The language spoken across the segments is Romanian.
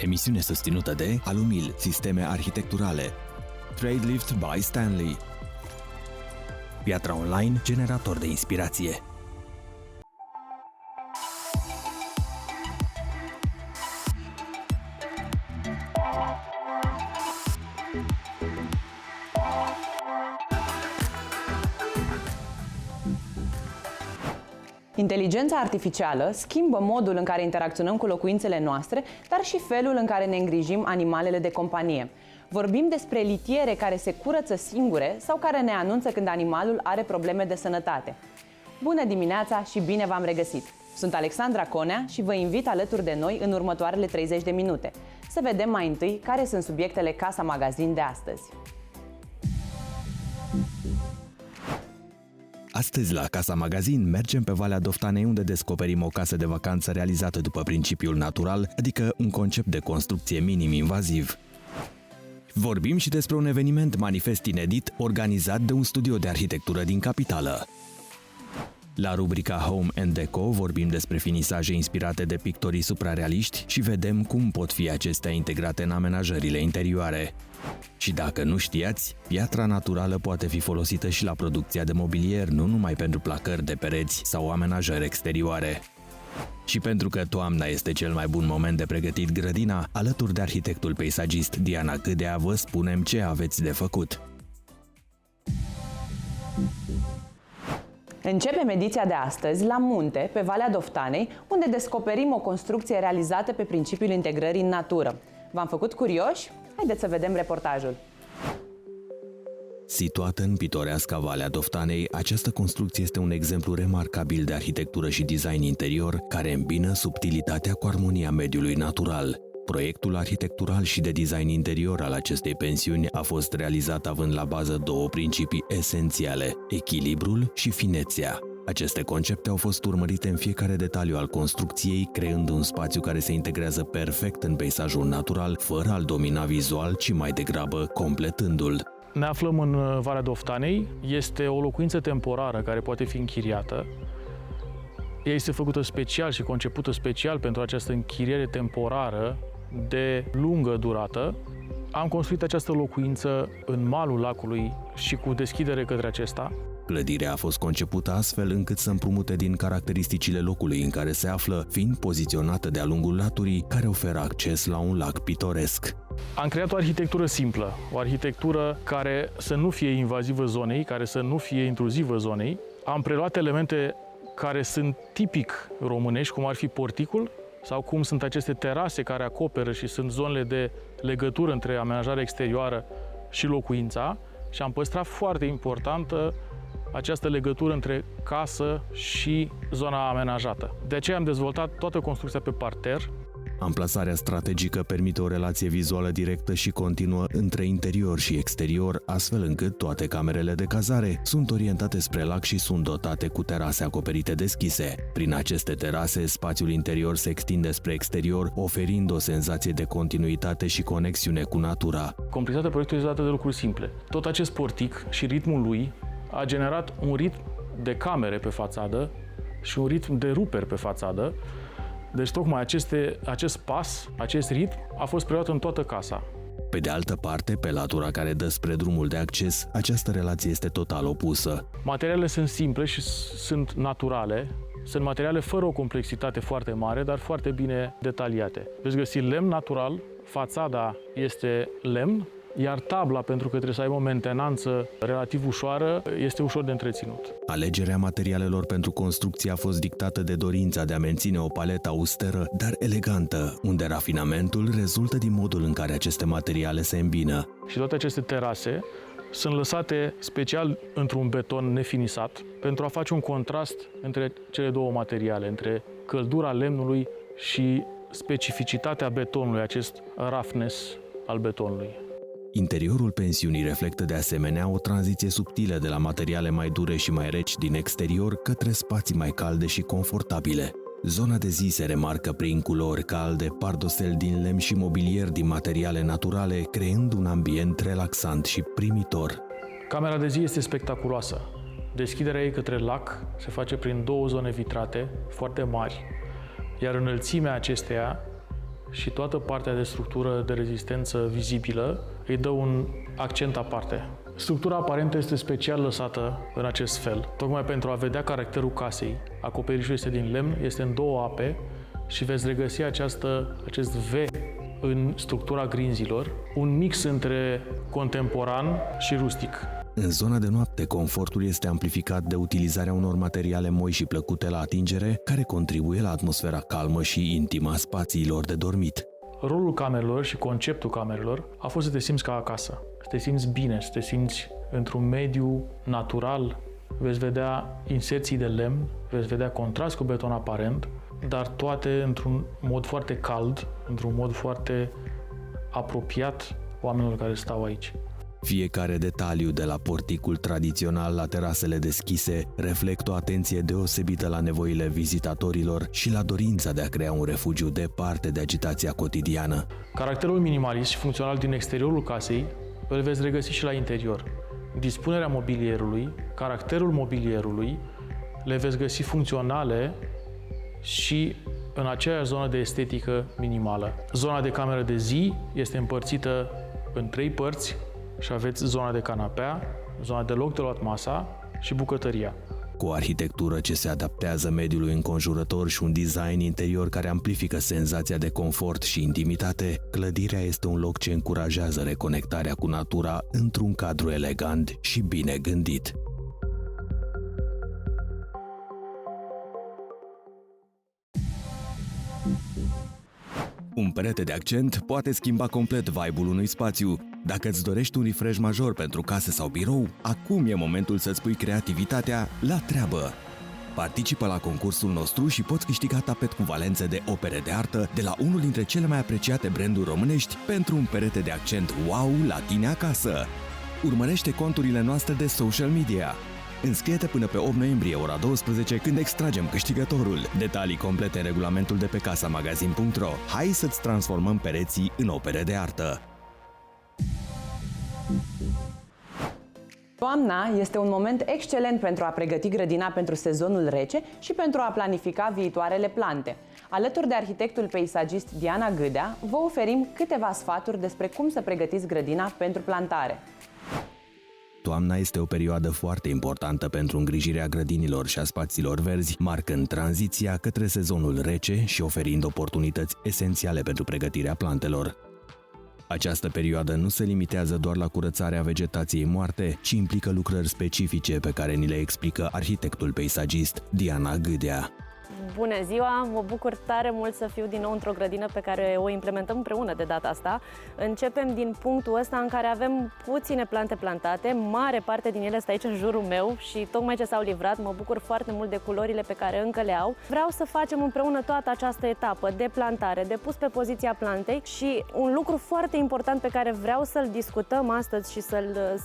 Emisiune susținută de Alumil, sisteme arhitecturale. Tradelift by Stanley. Piatra Online, generator de inspirație. Inteligența artificială schimbă modul în care interacționăm cu locuințele noastre, dar și felul în care ne îngrijim animalele de companie. Vorbim despre litiere care se curăță singure sau care ne anunță când animalul are probleme de sănătate. Bună dimineața și bine v-am regăsit! Sunt Alexandra Conea și vă invit alături de noi în următoarele 30 de minute. Să vedem mai întâi care sunt subiectele Casa Magazin de astăzi. Astăzi la Casa Magazin mergem pe Valea Doftanei, unde descoperim o casă de vacanță realizată după principiul natural, adică un concept de construcție minim-invaziv. Vorbim și despre un eveniment manifest inedit organizat de un studio de arhitectură din capitală. La rubrica Home and Deco vorbim despre finisaje inspirate de pictorii suprarealiști și vedem cum pot fi acestea integrate în amenajările interioare. Și dacă nu știați, piatra naturală poate fi folosită și la producția de mobilier, nu numai pentru placări de pereți sau amenajări exterioare. Și pentru că toamna este cel mai bun moment de pregătit grădina, alături de arhitectul peisagist Diana Câdea vă spunem ce aveți de făcut. Începem ediția de astăzi la munte, pe Valea Doftanei, unde descoperim o construcție realizată pe principiul integrării în natură. V-am făcut curioși? Haideți să vedem reportajul. Situată în pitoreasca Valea Doftanei, această construcție este un exemplu remarcabil de arhitectură și design interior care îmbină subtilitatea cu armonia mediului natural. Proiectul arhitectural și de design interior al acestei pensiuni a fost realizat având la bază două principii esențiale: echilibrul și finețea. Aceste concepte au fost urmărite în fiecare detaliu al construcției, creând un spațiu care se integrează perfect în peisajul natural, fără a-l domina vizual, ci mai degrabă completându-l. Ne aflăm în Valea Doftanei. Este o locuință temporară care poate fi închiriată. Ea este făcută special și concepută special pentru această închiriere temporară de lungă durată. Am construit această locuință în malul lacului și cu deschidere către acesta. Clădirea a fost concepută astfel încât să împrumute din caracteristicile locului în care se află, fiind poziționată de-a lungul laturii, care oferă acces la un lac pitoresc. Am creat o arhitectură simplă, o arhitectură care să nu fie invazivă zonei, care să nu fie intruzivă zonei. Am preluat elemente care sunt tipic românești, cum ar fi porticul sau cum sunt aceste terase care acoperă și sunt zonele de legătură între amenajarea exterioară și locuința, și am păstrat foarte importantă această legătură între casă și zona amenajată. De aceea am dezvoltat toată construcția pe parter. Amplasarea strategică permite o relație vizuală directă și continuă între interior și exterior, astfel încât toate camerele de cazare sunt orientate spre lac și sunt dotate cu terase acoperite deschise. Prin aceste terase, spațiul interior se extinde spre exterior, oferind o senzație de continuitate și conexiune cu natura. Complexitatea proiectului este dată de lucruri simple. Tot acest portic și ritmul lui a generat un ritm de camere pe fațadă și un ritm de ruperi pe fațadă. Deci tocmai acest pas, acest ritm a fost preluat în toată casa. Pe de altă parte, pe latura care dă spre drumul de acces, această relație este total opusă. Materialele sunt simple și sunt naturale. Sunt materiale fără o complexitate foarte mare, dar foarte bine detaliate. Veți găsi lemn natural, fațada este lemn, iar tabla, pentru că trebuie să aibă o mentenanță relativ ușoară, este ușor de întreținut. Alegerea materialelor pentru construcție a fost dictată de dorința de a menține o paletă austeră, dar elegantă, unde rafinamentul rezultă din modul în care aceste materiale se îmbină. Și toate aceste terase sunt lăsate special într-un beton nefinisat pentru a face un contrast între cele două materiale, între căldura lemnului și specificitatea betonului, acest roughness al betonului. Interiorul pensiunii reflectă de asemenea o tranziție subtilă de la materiale mai dure și mai reci din exterior către spații mai calde și confortabile. Zona de zi se remarcă prin culori calde, pardosel din lemn și mobilier din materiale naturale, creând un ambient relaxant și primitor. Camera de zi este spectaculoasă. Deschiderea ei către lac se face prin două zone vitrate foarte mari, iar înălțimea acesteia și toată partea de structură de rezistență vizibilă îi dă un accent aparte. Structura aparentă este special lăsată în acest fel, tocmai pentru a vedea caracterul casei. Acoperișul este din lemn, este în 2 ape și veți regăsi acest V în structura grinzilor, un mix între contemporan și rustic. În zona de noapte, confortul este amplificat de utilizarea unor materiale moi și plăcute la atingere, care contribuie la atmosfera calmă și intimă a spațiilor de dormit. Rolul camerelor și conceptul camerelor a fost să te simți ca acasă, să te simți bine, să te simți într-un mediu natural. Veți vedea inserții de lemn, veți vedea contrast cu beton aparent, dar toate într-un mod foarte cald, într-un mod foarte apropiat oamenilor care stau aici. Fiecare detaliu, de la porticul tradițional la terasele deschise, reflectă o atenție deosebită la nevoile vizitatorilor și la dorința de a crea un refugiu departe de agitația cotidiană. Caracterul minimalist și funcțional din exteriorul casei îl veți regăsi și la interior. Dispunerea mobilierului, caracterul mobilierului, le veți găsi funcționale și în aceeași zonă de estetică minimală. Zona de cameră de zi este împărțită în 3 părți și aveți zona de canapea, zona de loc de luat masa și bucătăria. Cu o arhitectură ce se adaptează mediului înconjurător și un design interior care amplifică senzația de confort și intimitate, clădirea este un loc ce încurajează reconectarea cu natura într-un cadru elegant și bine gândit. Un perete de accent poate schimba complet vibe-ul unui spațiu. Dacă îți dorești un refresh major pentru casă sau birou, acum e momentul să-ți pui creativitatea la treabă. Participă la concursul nostru și poți câștiga tapet cu valențe de opere de artă de la unul dintre cele mai apreciate branduri românești pentru un perete de accent wow la tine acasă. Urmărește conturile noastre de social media. Înscrie-te până pe 8 noiembrie, ora 12, când extragem câștigătorul. Detalii complete în regulamentul de pe casamagazin.ro. Hai să-ți transformăm pereții în opere de artă! Toamna este un moment excelent pentru a pregăti grădina pentru sezonul rece și pentru a planifica viitoarele plante. Alături de arhitectul peisagist Diana Gâdea, vă oferim câteva sfaturi despre cum să pregătiți grădina pentru plantare. Toamna este o perioadă foarte importantă pentru îngrijirea grădinilor și a spațiilor verzi, marcând tranziția către sezonul rece și oferind oportunități esențiale pentru pregătirea plantelor. Această perioadă nu se limitează doar la curățarea vegetației moarte, ci implică lucrări specifice pe care ni le explică arhitectul peisagist Diana Gâdea. Bună ziua! Mă bucur tare mult să fiu din nou într-o grădină pe care o implementăm împreună de data asta. Începem din punctul ăsta în care avem puține plante plantate, mare parte din ele stă aici în jurul meu și tocmai ce s-au livrat, mă bucur foarte mult de culorile pe care încă le au. Vreau să facem împreună toată această etapă de plantare, de pus pe poziția plantei și un lucru foarte important pe care vreau să-l discutăm astăzi și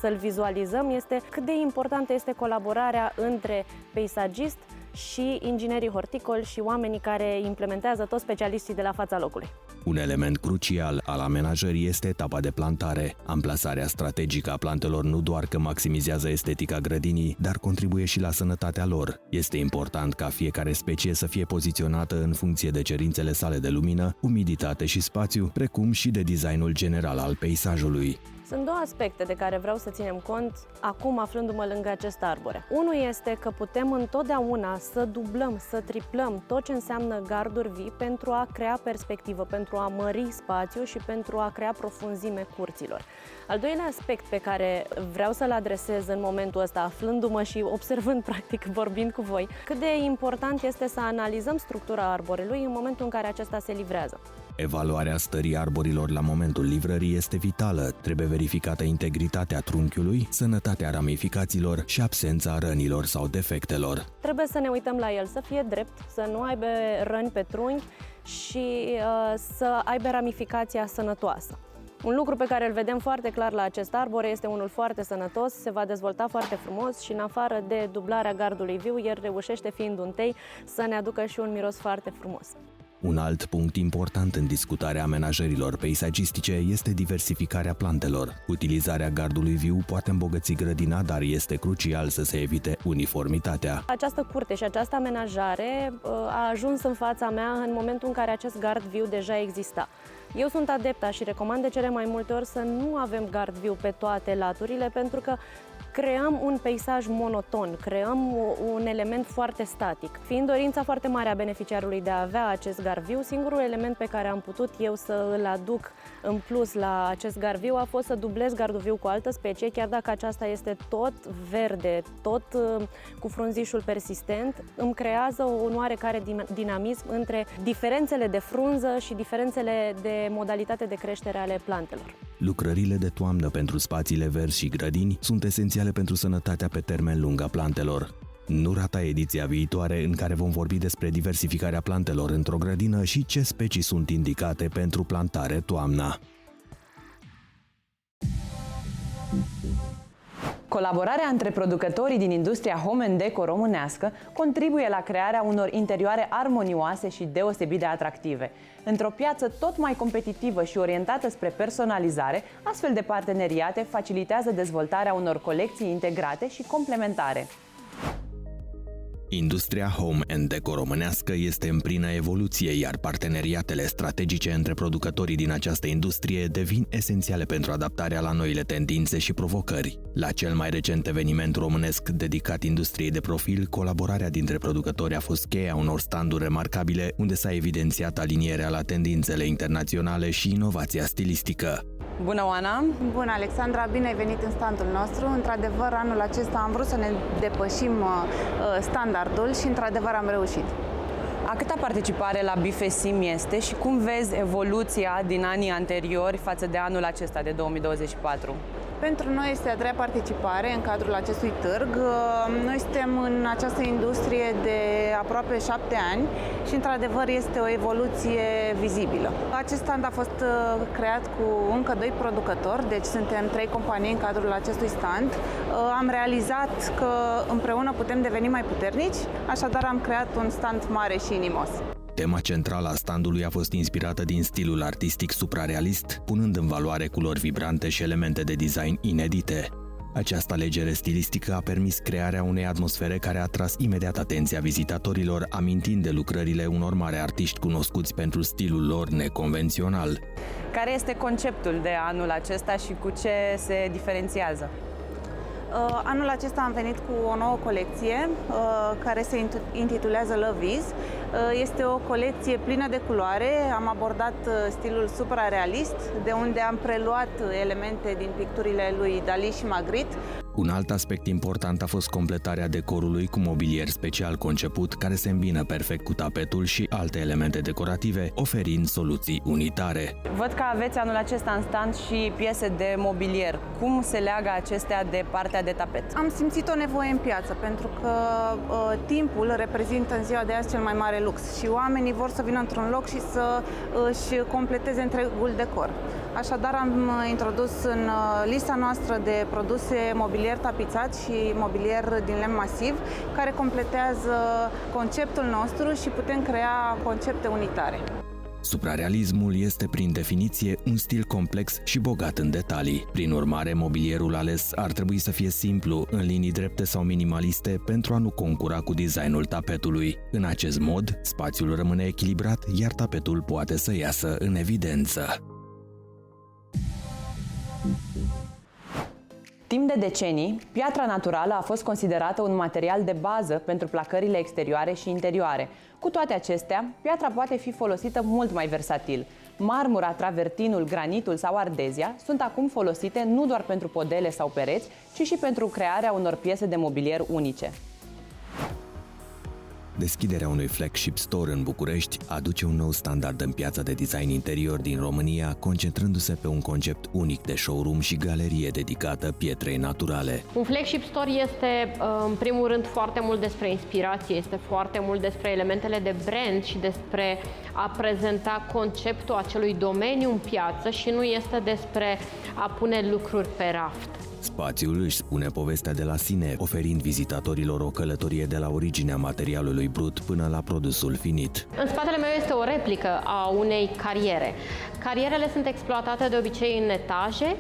să-l vizualizăm este cât de importantă este colaborarea între peisagist și inginerii horticoli și oamenii care implementează, toți specialiștii de la fața locului. Un element crucial al amenajării este etapa de plantare. Amplasarea strategică a plantelor nu doar că maximizează estetica grădinii, dar contribuie și la sănătatea lor. Este important ca fiecare specie să fie poziționată în funcție de cerințele sale de lumină, umiditate și spațiu, precum și de designul general al peisajului. Sunt două aspecte de care vreau să ținem cont acum aflându-mă lângă acest arbore. Unul este că putem întotdeauna să dublăm, să triplăm tot ce înseamnă garduri vii pentru a crea perspectivă, pentru a mări spațiu și pentru a crea profunzime curților. Al doilea aspect pe care vreau să-l adresez în momentul ăsta, aflându-mă și observând, practic, vorbind cu voi, cât de important este să analizăm structura arborelui în momentul în care acesta se livrează. Evaluarea stării arborilor la momentul livrării este vitală. Trebuie verificată integritatea trunchiului, sănătatea ramificațiilor și absența rănilor sau defectelor. Trebuie să ne uităm la el, să fie drept, să nu aibă răni pe trunchi și să aibă ramificația sănătoasă. Un lucru pe care îl vedem foarte clar la acest arbore este unul foarte sănătos, se va dezvolta foarte frumos și în afară de dublarea gardului viu, el reușește, fiind un tei, să ne aducă și un miros foarte frumos. Un alt punct important în discutarea amenajărilor peisagistice este diversificarea plantelor. Utilizarea gardului viu poate îmbogăți grădina, dar este crucial să se evite uniformitatea. Această curte și această amenajare a ajuns în fața mea în momentul în care acest gard viu deja exista. Eu sunt adepta și recomand de cele mai multe ori să nu avem gard viu pe toate laturile, pentru că creăm un peisaj monoton, creăm un element foarte static. Fiind dorința foarte mare a beneficiarului de a avea acest gard viu, singurul element pe care am putut eu să îl aduc în plus la acest gard viu a fost să dublez gardul viu cu o altă specie, chiar dacă aceasta este tot verde, tot cu frunzișul persistent, îmi creează un oarecare dinamism între diferențele de frunză și diferențele de modalitate de creștere ale plantelor. Lucrările de toamnă pentru spațiile verzi și grădini sunt esențiale pentru sănătatea pe termen lung a plantelor. Nu rata ediția viitoare în care vom vorbi despre diversificarea plantelor într-o grădină și ce specii sunt indicate pentru plantare toamna. Colaborarea între producătorii din industria home and deco românească contribuie la crearea unor interioare armonioase și deosebit de atractive. Într-o piață tot mai competitivă și orientată spre personalizare, astfel de parteneriate facilitează dezvoltarea unor colecții integrate și complementare. Industria home and deco românească este în plină evoluție, iar parteneriatele strategice între producătorii din această industrie devin esențiale pentru adaptarea la noile tendințe și provocări. La cel mai recent eveniment românesc dedicat industriei de profil, colaborarea dintre producători a fost cheia unor standuri remarcabile, unde s-a evidențiat alinierea la tendințele internaționale și inovația stilistică. Bună, Oana! Bună, Alexandra! Bine ai venit în standul nostru. Într-adevăr, anul acesta am vrut să ne depășim standardul și, într-adevăr, am reușit. A câta participare la BIFESIM este și cum vezi evoluția din anii anteriori față de anul acesta de 2024? Pentru noi este a treia participare în cadrul acestui târg. Noi suntem în această industrie de aproape 7 ani și, într-adevăr, este o evoluție vizibilă. Acest stand a fost creat cu încă 2 producători, deci suntem 3 companii în cadrul acestui stand. Am realizat că împreună putem deveni mai puternici, așadar am creat un stand mare și inimos. Tema centrală a standului a fost inspirată din stilul artistic suprarealist, punând în valoare culori vibrante și elemente de design inedite. Această alegere stilistică a permis crearea unei atmosfere care a atras imediat atenția vizitatorilor, amintind de lucrările unor mari artiști cunoscuți pentru stilul lor neconvențional. Care este conceptul de anul acesta și cu ce se diferențiază? Anul acesta am venit cu o nouă colecție care se intitulează Love Is. Este o colecție plină de culoare. Am abordat stilul suprarealist, de unde am preluat elemente din picturile lui Dali și Magritte. Un alt aspect important a fost completarea decorului cu mobilier special conceput, care se îmbină perfect cu tapetul și alte elemente decorative, oferind soluții unitare. Văd că aveți anul acesta în stand și piese de mobilier. Cum se leagă acestea de partea de tapet? Am simțit o nevoie în piață, pentru că timpul reprezintă în ziua de azi cel mai mare lux și oamenii vor să vină într-un loc și să își completeze întregul decor. Așadar, am introdus în lista noastră de produse mobilier tapizat și mobilier din lemn masiv, care completează conceptul nostru și putem crea concepte unitare. Suprarealismul este, prin definiție, un stil complex și bogat în detalii. Prin urmare, mobilierul ales ar trebui să fie simplu, în linii drepte sau minimaliste, pentru a nu concura cu designul tapetului. În acest mod, spațiul rămâne echilibrat, iar tapetul poate să iasă în evidență. Timp de decenii, piatra naturală a fost considerată un material de bază pentru placările exterioare și interioare. Cu toate acestea, piatra poate fi folosită mult mai versatil. Marmura, travertinul, granitul sau ardezia sunt acum folosite nu doar pentru podele sau pereți, ci și pentru crearea unor piese de mobilier unice. Deschiderea unui flagship store în București aduce un nou standard în piața de design interior din România, concentrându-se pe un concept unic de showroom și galerie dedicată pietrei naturale. Un flagship store este, în primul rând, foarte mult despre inspirație, este foarte mult despre elementele de brand și despre a prezenta conceptul acelui domeniu în piață și nu este despre a pune lucruri pe raft. Spațiul își spune povestea de la sine, oferind vizitatorilor o călătorie de la originea materialului brut până la produsul finit. În spatele meu este o replică a unei cariere. Carierele sunt exploatate de obicei în etaje,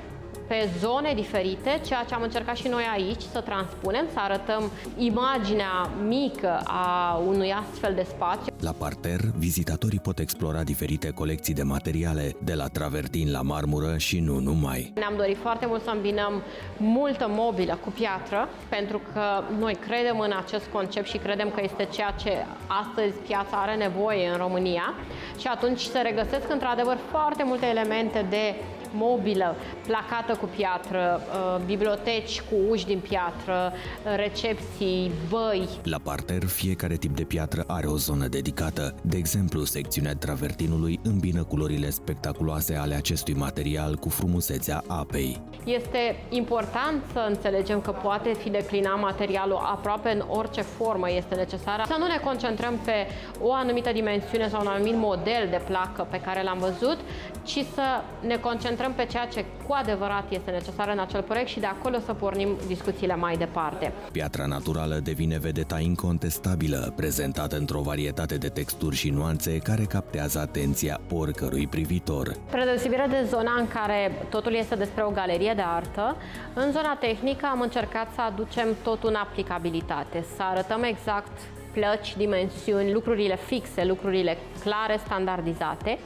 pe zone diferite, ceea ce am încercat și noi aici să transpunem, să arătăm imaginea mică a unui astfel de spațiu. La parter, vizitatorii pot explora diferite colecții de materiale, de la travertin la marmură și nu numai. Ne-am dorit foarte mult să îmbinăm multă mobilă cu piatră, pentru că noi credem în acest concept și credem că este ceea ce astăzi piața are nevoie în România și atunci se regăsesc într-adevăr foarte multe elemente de mobilă placată cu piatră, biblioteci cu uși din piatră, recepții, băi. La parter, fiecare tip de piatră are o zonă dedicată. De exemplu, secțiunea travertinului îmbină culorile spectaculoase ale acestui material cu frumusețea apei. Este important să înțelegem că poate fi declinat materialul aproape în orice formă este necesară. Să nu ne concentrăm pe o anumită dimensiune sau un anumit model de placă pe care l-am văzut, ci să ne concentrăm pe ceea ce cu adevărat este necesar în acel proiect și de acolo să pornim discuțiile mai departe. Piatra naturală devine vedeta incontestabilă, prezentată într-o varietate de texturi și nuanțe care captează atenția oricărui privitor. Spre deosebire de zona în care totul este despre o galerie de artă, în zona tehnică am încercat să aducem totul în aplicabilitate, să arătăm exact plăci, dimensiuni, lucrurile fixe, lucrurile clare, standardizate,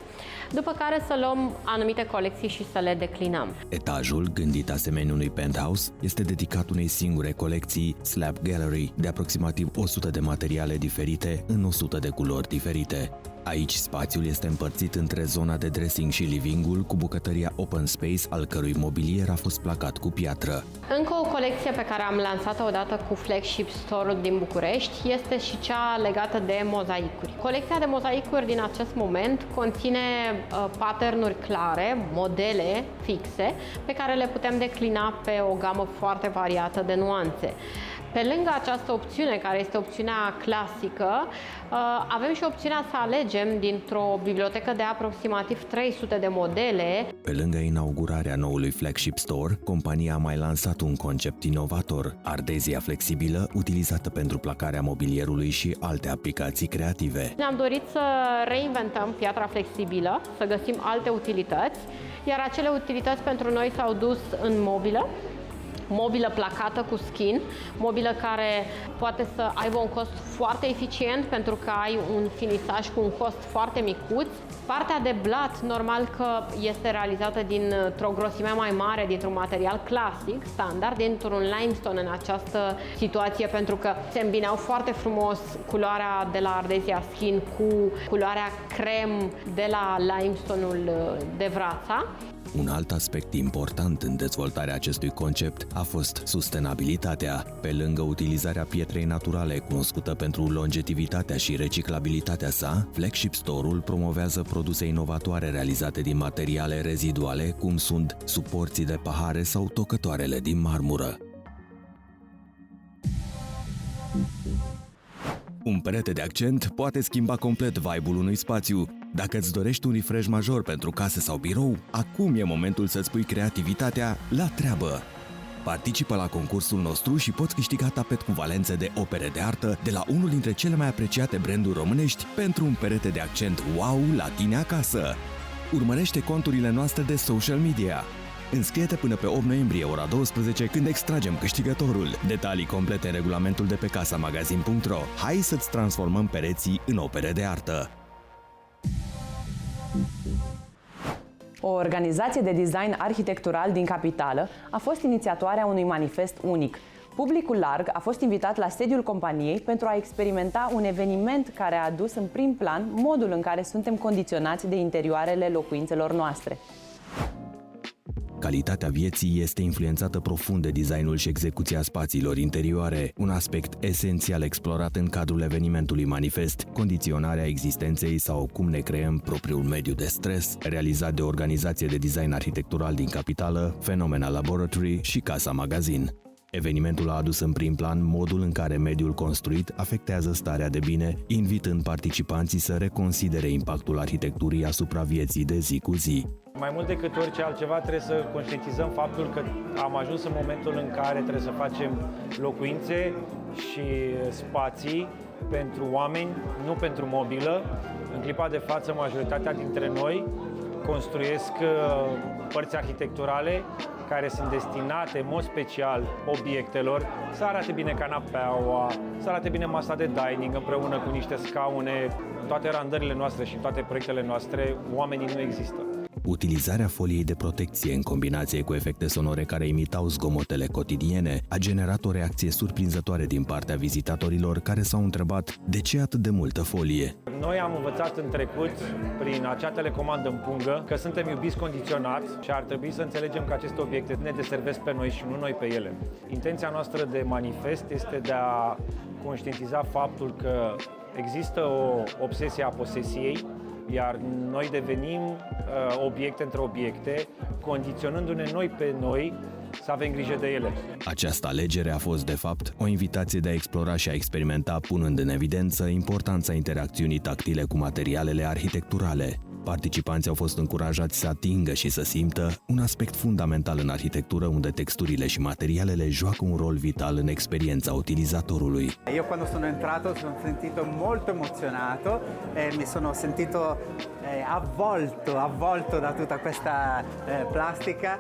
după care să luăm anumite colecții și să le declinăm. Etajul, gândit asemenea unui penthouse, este dedicat unei singure colecții, Slab Gallery, de aproximativ 100 de materiale diferite în 100 de culori diferite. Aici spațiul este împărțit între zona de dressing și living-ul cu bucătăria open space, al cărui mobilier a fost placat cu piatră. Încă o colecție pe care am lansat-o odată cu Flagship Store-ul din București este și cea legată de mozaicuri. Colecția de mozaicuri din acest moment conține pattern-uri clare, modele fixe, pe care le putem declina pe o gamă foarte variată de nuanțe. Pe lângă această opțiune, care este opțiunea clasică, avem și opțiunea să alegem dintr-o bibliotecă de aproximativ 300 de modele. Pe lângă inaugurarea noului Flagship Store, compania a mai lansat un concept inovator, ardezia flexibilă, utilizată pentru placarea mobilierului și alte aplicații creative. Ne-am dorit să reinventăm piatra flexibilă, să găsim alte utilități, iar acele utilități pentru noi s-au dus în mobilă placată cu skin, mobilă care poate să aibă un cost foarte eficient pentru că ai un finisaj cu un cost foarte micuț. Partea de blat, normal că este realizată dintr-o grosime mai mare, dintr-un material clasic, standard, dintr-un limestone în această situație, pentru că se îmbineau foarte frumos culoarea de la Ardezia Skin cu culoarea crem de la limestone-ul de Vrața. Un alt aspect important în dezvoltarea acestui concept a fost sustenabilitatea. Pe lângă utilizarea pietrei naturale, cunoscută pentru longetivitatea și reciclabilitatea sa, Flagship Store-ul promovează produse inovatoare realizate din materiale reziduale, cum sunt suporții de pahare sau tocătoarele din marmură. Un perete de accent poate schimba complet vibe-ul unui spațiu. Dacă îți dorești un refresh major pentru casă sau birou, acum e momentul să-ți pui creativitatea la treabă. Participă la concursul nostru și poți câștiga tapet cu valențe de opere de artă de la unul dintre cele mai apreciate branduri românești pentru un perete de accent wow la tine acasă. Urmărește conturile noastre de social media. Înscrie-te până pe 8 noiembrie, ora 12, când extragem câștigătorul. Detalii complete în regulamentul de pe casamagazin.ro. Hai să-ți transformăm pereții în opere de artă! O organizație de design arhitectural din capitală a fost inițiatoarea unui manifest unic. Publicul larg a fost invitat la sediul companiei pentru a experimenta un eveniment care a adus în prim plan modul în care suntem condiționați de interioarele locuințelor noastre. Calitatea vieții este influențată profund de designul și execuția spațiilor interioare, un aspect esențial explorat în cadrul evenimentului manifest, condiționarea existenței sau cum ne creăm propriul mediu de stres, realizat de o organizație de design arhitectural din capitală, Phenomena Laboratory și Casa Magazin. Evenimentul a adus în prim plan modul în care mediul construit afectează starea de bine, invitând participanții să reconsidere impactul arhitecturii asupra vieții de zi cu zi. Mai mult decât orice altceva, trebuie să conștientizăm faptul că am ajuns în momentul în care trebuie să facem locuințe și spații pentru oameni, nu pentru mobilă. În clipa de față, majoritatea dintre noi construiesc părți arhitecturale care sunt destinate în mod special obiectelor, să arate bine canapeaua, să arate bine masa de dining împreună cu niște scaune. În toate randările noastre și în toate proiectele noastre, oamenii nu există. Utilizarea foliei de protecție în combinație cu efecte sonore care imitau zgomotele cotidiene a generat o reacție surprinzătoare din partea vizitatorilor care s-au întrebat de ce atât de multă folie. Noi am învățat în trecut, prin acea telecomandă în pungă, că suntem iubiți condiționat și ar trebui să înțelegem că aceste obiecte ne deservesc pe noi și nu noi pe ele. Intenția noastră de manifest este de a conștientiza faptul că există o obsesie a posesiei, iar noi devenim obiecte între obiecte, condiționându-ne noi pe noi să avem grijă de ele. Această alegere a fost, de fapt, o invitație de a explora și a experimenta, punând în evidență importanța interacțiunii tactile cu materialele arhitecturale. Participanții au fost încurajați să atingă și să simtă un aspect fundamental în arhitectură, unde texturile și materialele joacă un rol vital în experienza utilizatorului. Io quando sono entrato sono sentito molto emozionato e mi sono sentito avvolto da tutta questa plastica.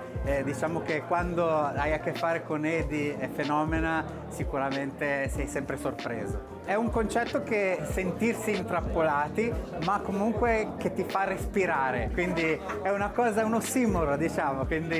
Diciamo che quando hai a che fare con Edi e Fenomena sicuramente sei sempre sorpreso. È un concetto che sentirsi intrappolati, ma comunque che ti fa respirare, quindi è una cosa, un ossimoro, diciamo, quindi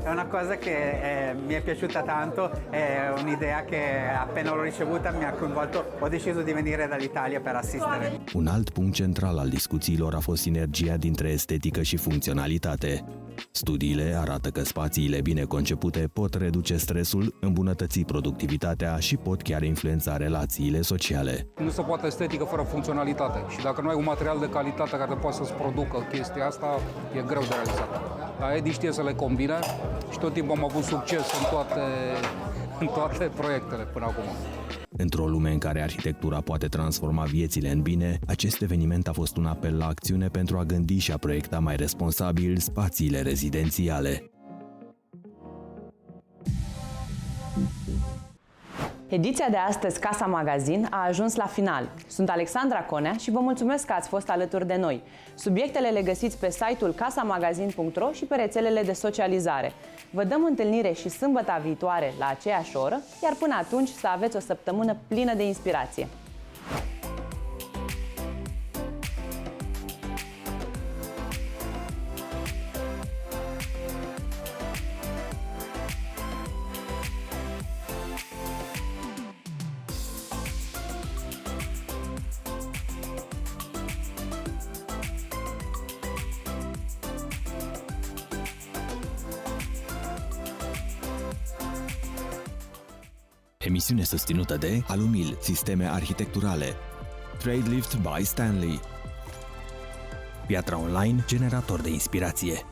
è una cosa che mi è piaciuta tanto, è un'idea che appena l'ho ricevuta mi ha coinvolto, ho deciso di venire dall'Italia per assistere. Un alt punct central al discuțiilor a fost sinergia dintre estetică și funcționalitate. Studiile arată că spațiile bine concepute pot reduce stresul, îmbunătăți productivitatea și pot chiar influența relațiile sociale. Nu se poate estetică fără funcționalitate și dacă nu ai un material de calitate care poate să-ți producă chestia asta, e greu de realizat. Dar Edi știe să le combine și tot timpul am avut succes în toate proiectele până acum. Într-o lume în care arhitectura poate transforma viețile în bine, acest eveniment a fost un apel la acțiune pentru a gândi și a proiecta mai responsabil spațiile rezidențiale. Ediția de astăzi, Casa Magazin, a ajuns la final. Sunt Alexandra Conea și vă mulțumesc că ați fost alături de noi. Subiectele le găsiți pe site-ul casamagazin.ro și pe rețelele de socializare. Vă dăm întâlnire și sâmbăta viitoare la aceeași oră, iar până atunci să aveți o săptămână plină de inspirație. Emisiune susținută de Alumil, sisteme arhitecturale. Tradelift by Stanley. Piatra Online, generator de inspirație.